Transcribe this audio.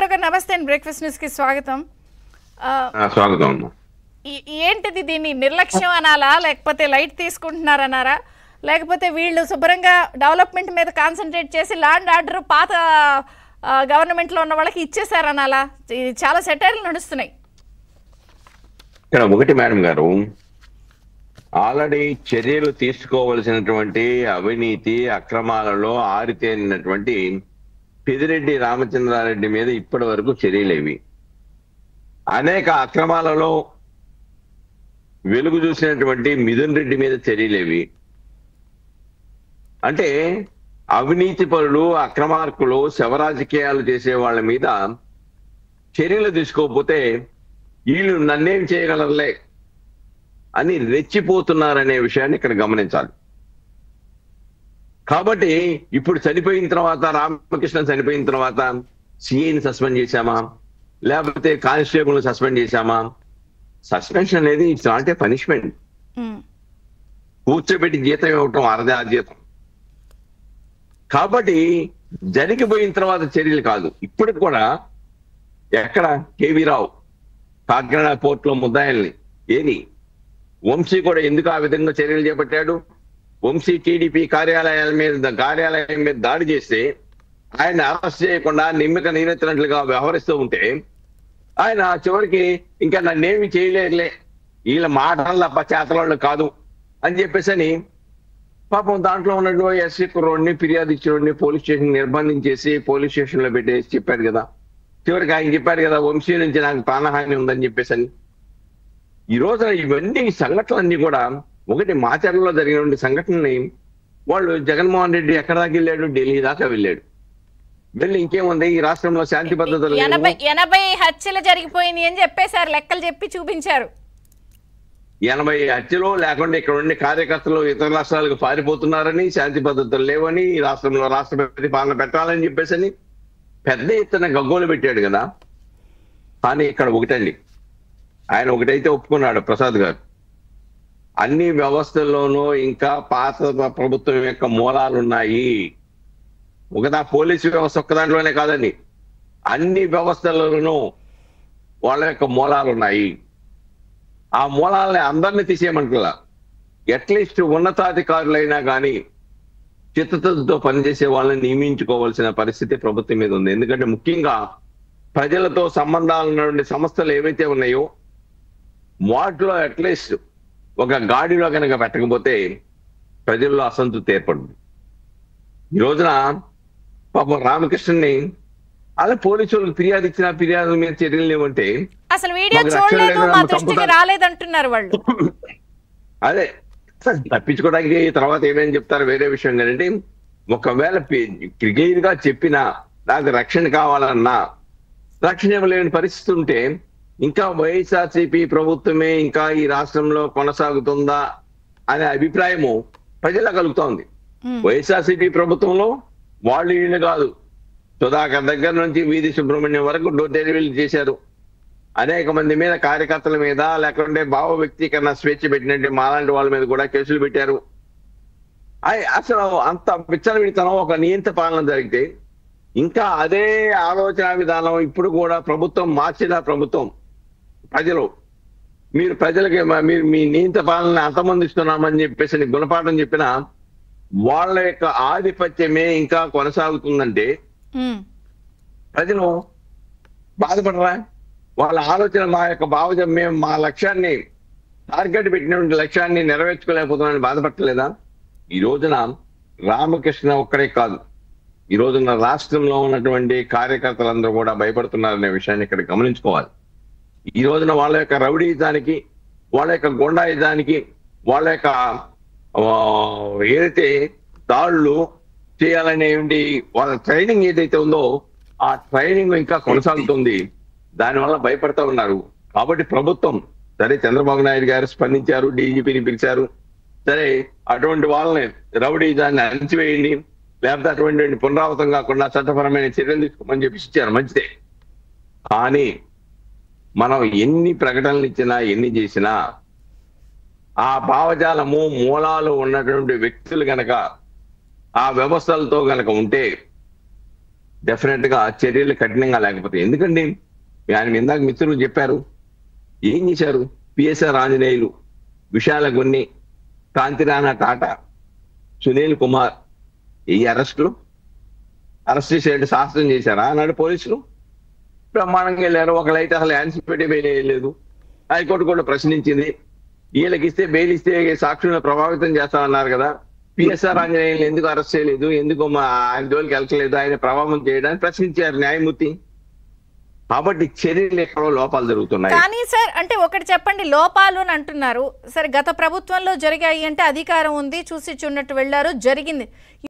మరొక నమస్తే అండి, బ్రేక్ఫాస్ట్ న్యూస్ కి స్వాగతం. స్వాగతం. ఏంటిది, దీన్ని నిర్లక్ష్యం అనాలా, లేకపోతే లైట్ తీసుకుంటున్నారన్నారా, లేకపోతే వీళ్ళు శుభ్రంగా డెవలప్మెంట్ మీద కాన్సన్ట్రేట్ చేసి ల్యాండ్ ఆర్డర్ పాత గవర్నమెంట్లో ఉన్న వాళ్ళకి ఇచ్చేసారనాలా? చాలా సెటైర్లు నడుస్తున్నాయి ఇక్కడ. ఒకటి మేడం గారు, ఆల్రెడీ చర్యలు తీసుకోవలసినటువంటి అవినీతి అక్రమాలలో ఆరితేరినటువంటి పెదిరెడ్డి రామచంద్రారెడ్డి మీద ఇప్పటి వరకు చర్యలేవి. అనేక అక్రమాలలో వెలుగు చూసినటువంటి మిథున్ రెడ్డి మీద చర్యలేవి. అంటే అవినీతి పరులు, అక్రమార్కులు, శవరాజకీయాలు చేసే వాళ్ళ మీద చర్యలు తీసుకోకపోతే వీళ్ళు నన్నేం చేయగలరులే అని రెచ్చిపోతున్నారనే విషయాన్ని ఇక్కడ గమనించాలి. కాబట్టి ఇప్పుడు చనిపోయిన తర్వాత, రామకృష్ణ చనిపోయిన తర్వాత సిఐని సస్పెండ్ చేశామా, లేకపోతే కానిస్టేబుల్ సస్పెండ్ చేశామా? సస్పెన్షన్ అనేది ఇట్స్ నాట్ ఏ పనిష్మెంట్. కూర్చోబెట్టి జీతం ఇవ్వటం అరదే ఆ జీతం. కాబట్టి జరిగిపోయిన తర్వాత చర్యలు కాదు. ఇప్పటికి కూడా ఎక్కడ కేవీ రావు కాకినాడ పోర్టులో ముద్దాయిల్ని ఏది వంశీ కూడా ఎందుకు ఆ విధంగా చర్యలు చేపట్టాడు? వంశీ టీడీపీ కార్యాలయం మీద దాడి చేస్తే ఆయన అరెస్ట్ చేయకుండా నిమ్మక నీరెత్తినట్లుగా వ్యవహరిస్తూ ఉంటే ఆయన చివరికి ఇంకా నన్నేమి చేయలేరులే, వీళ్ళ మాటలు తప్ప చేతలు కాదు అని చెప్పేసి పాపం దాంట్లో ఉన్నటువంటి ఎస్సీ కుర్రోడిని, ఫిర్యాదు ఇచ్చినోడిని పోలీస్ స్టేషన్ నిర్బంధించేసి పోలీస్ స్టేషన్ లో పెట్టేసి చెప్పారు కదా. చివరికి ఆయన చెప్పారు కదా, వంశీ నుంచి నాకు ప్రాణహాని ఉందని చెప్పేసి. ఈ రోజున ఇవన్నీ సంఘటనలన్నీ కూడా ఒకటి మాచర్లలో జరిగిన సంఘటనని వాళ్ళు జగన్మోహన్ రెడ్డి ఎక్కడ దాకా వెళ్ళాడు? ఢిల్లీ దాకా వెళ్ళాడు. వెళ్ళి ఇంకేముంది, ఈ రాష్ట్రంలో శాంతి భద్రతలు 80 హత్యలు జరిగిపోయింది అని చెప్పేశారు, లెక్కలు చెప్పి చూపించారు. 80 హత్యలు లేకుండా ఇక్కడ ఉండే కార్యకర్తలు ఇతర రాష్ట్రాలకు పారిపోతున్నారని, శాంతి భద్రతలు లేవని, ఈ రాష్ట్రంలో రాష్ట్రపతి పాలన పెట్టాలని చెప్పేసి పెద్ద ఎత్తున గగ్గోలు పెట్టాడు కదా. కానీ ఇక్కడ ఒకటండి, ఆయన ఒకటైతే ఒప్పుకున్నాడు ప్రసాద్ గారు, అన్ని వ్యవస్థల్లోనూ ఇంకా పాత ప్రభుత్వం యొక్క మూలాలు ఉన్నాయి. ఒకదా పోలీసు వ్యవస్థ ఒక్క దాంట్లోనే కాదండి, అన్ని వ్యవస్థలలోనూ వాళ్ళ యొక్క మూలాలు ఉన్నాయి. ఆ మూలాలని అందరినీ తీసేయమంటలా, అట్లీస్ట్ ఉన్నతాధికారులైనా కానీ చిత్తశుద్ధితో పనిచేసే వాళ్ళని నియమించుకోవాల్సిన పరిస్థితి ప్రభుత్వం మీద ఉంది. ఎందుకంటే ముఖ్యంగా ప్రజలతో సంబంధాలు ఉన్నటువంటి సంస్థలు ఏవైతే ఉన్నాయో వాటిలో అట్లీస్ట్ ఒక గాడిలో కనుక పెట్టకపోతే ప్రజల్లో అసంతృప్తి ఏర్పడుతుంది. ఈ రోజున పాపం రామకృష్ణని అలా పోలీసు వాళ్ళకి ఫిర్యాదు ఇచ్చిన ఫిర్యాదు మీద చర్యలు లేవంటే అసలు వీడియో చూడలేదు, మా దృష్టికి రాలేదంటున్నారు వాళ్ళు. అదే తప్పించుకోవడానికి తర్వాత ఏమేమి చెప్తారు వేరే విషయం. కానీ ఒకవేళ క్లియర్ గా చెప్పినా నాకు రక్షణ కావాలన్నా రక్షణ ఇవ్వలేని పరిస్థితి ఉంటే ఇంకా వైఎస్ఆర్సీపీ ప్రభుత్వమే ఇంకా ఈ రాష్ట్రంలో కొనసాగుతుందా అనే అభిప్రాయము ప్రజల్లో కలుగుతోంది. వైఎస్ఆర్సీపీ ప్రభుత్వంలో వాళ్ళు వీళ్ళు కాదు, సుధాకర్ దగ్గర నుంచి వీధి సుబ్రహ్మణ్యం వరకు డోర్ డెలివరీ చేశారు. అనేక మంది మీద, కార్యకర్తల మీద, లేకుంటే భావ వ్యక్తీకరణ స్వేచ్ఛ పెట్టినట్టు మాలాంటి వాళ్ళ మీద కూడా కేసులు పెట్టారు. అసలు అంత విచ్చలవిడితనం, ఒక నియంత పాలన జరిగితే ఇంకా అదే ఆలోచన విధానం ఇప్పుడు కూడా ప్రభుత్వం మార్చిన ప్రభుత్వం ప్రజలు మీరు ప్రజలకి మీరు మీ నియంత పాలన అంతమందిస్తున్నామని చెప్పేసి గుణపాఠం చెప్పిన వాళ్ళ యొక్క ఆధిపత్యమే ఇంకా కొనసాగుతుందంటే ప్రజలు బాధపడరా? వాళ్ళ ఆలోచన, మా యొక్క భావజం, మేము మా లక్ష్యాన్ని టార్గెట్ పెట్టినటువంటి లక్ష్యాన్ని నెరవేర్చుకోలేకపోతున్నామని బాధపడలేదా? ఈ రోజున రామకృష్ణ ఒక్కడే కాదు, ఈ రోజున రాష్ట్రంలో ఉన్నటువంటి కార్యకర్తలందరూ కూడా భయపడుతున్నారనే విషయాన్ని ఇక్కడ గమనించుకోవాలి. ఈ రోజున వాళ్ళ యొక్క రౌడీయిజానికి, వాళ్ళ యొక్క గుండాయిజానికి, వాళ్ళ యొక్క ఏదైతే దాడులు చేయాలనే వాళ్ళ ట్రైనింగ్ ఏదైతే ఉందో ఆ ట్రైనింగ్ ఇంకా కొనసాగుతుంది. దానివల్ల భయపడతా ఉన్నారు. కాబట్టి ప్రభుత్వం సరే, చంద్రబాబు నాయుడు గారు స్పందించారు, డీజీపీని పిలిచారు, సరే అటువంటి వాళ్ళని రౌడీజాన్ని అణచివేయండి, లేకపోతే అటువంటి పునరావృతం కాకుండా చట్టపరమైన చర్యలు తీసుకోమని చెప్పి ఇచ్చారు, మంచిదే. కానీ మనం ఎన్ని ప్రకటనలు ఇచ్చినా, ఎన్ని చేసినా ఆ భావజాలము, మూలాలు ఉన్నటువంటి వ్యక్తులు గనక ఆ వ్యవస్థలతో గనక ఉంటే డెఫినెట్ గా చర్యలు కఠినంగా లేకపోతే ఎందుకండి ఆయన ఇందాక మిత్రులు చెప్పారు ఏం చేశారు పిఎస్ఆర్ ఆంజనేయులు విశాల గొన్ని కాంతిరాణా టాటా సునీల్ కుమార్ ఈ అరెస్టులు అరెస్ట్ చేసేట్టు శాస్త్రం చేశారా అన్నాడు పోలీసులు బ్రహ్మాండంగా వెళ్ళారు ఒకళ్ళైతే అసలు యాంటిసిపేట్ బెయిల్ వేయలేదు హైకోర్టు కూడా ప్రశ్నించింది వీళ్ళకి ఇస్తే బెయిల్ ఇస్తే సాక్షులను ప్రభావితం చేస్తామన్నారు కదా పిఎస్ఆర్ ఆంజనేయులు ఎందుకు అరెస్ట్ చేయలేదు ఎందుకు ఆయన జోలికి వెళ్ళలేదు ఆయన ప్రభావం చేయడానికి ప్రశ్నించారు న్యాయమూర్తి కాబట్టి చర్యలు ఎక్కడో లోపాలు జరుగుతున్నాయి కానీ సార్ అంటే ఒకటి చెప్పండి లోపాలు అని అంటున్నారు సరే గత ప్రభుత్వంలో జరిగాయి అంటే అధికారం ఉంది చూసి చూడనట్టు వెళ్ళారు జరిగింది